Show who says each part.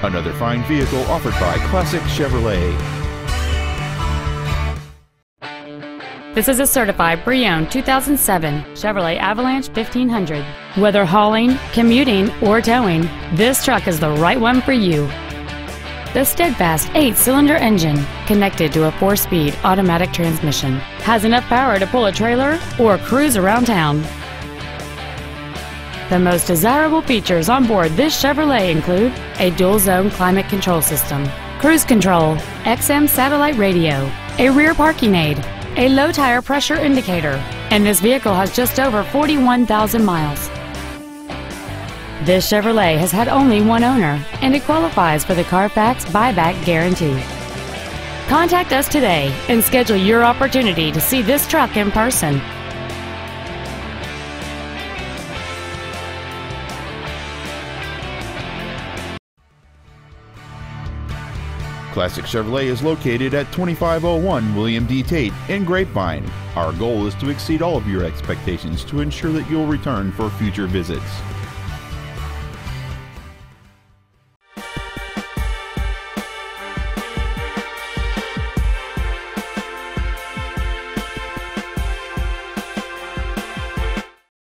Speaker 1: Another fine vehicle offered by Classic Chevrolet.
Speaker 2: This is a certified pre-owned 2007 Chevrolet Avalanche 1500. Whether hauling, commuting, or towing, this truck is the right one for you. The steadfast 8-cylinder engine, connected to a 4-speed automatic transmission, has enough power to pull a trailer or cruise around town. The most desirable features on board this Chevrolet include a dual-zone climate control system, cruise control, XM satellite radio, a rear parking aid, a low tire pressure indicator, and this vehicle has just over 41,000 miles. This Chevrolet has had only one owner, and it qualifies for the Carfax buyback guarantee. Contact us today and schedule your opportunity to see this truck in person.
Speaker 1: Classic Chevrolet is located at 2501 William D Tate in Grapevine. Our goal is to exceed all of your expectations to ensure that you'll return for future visits.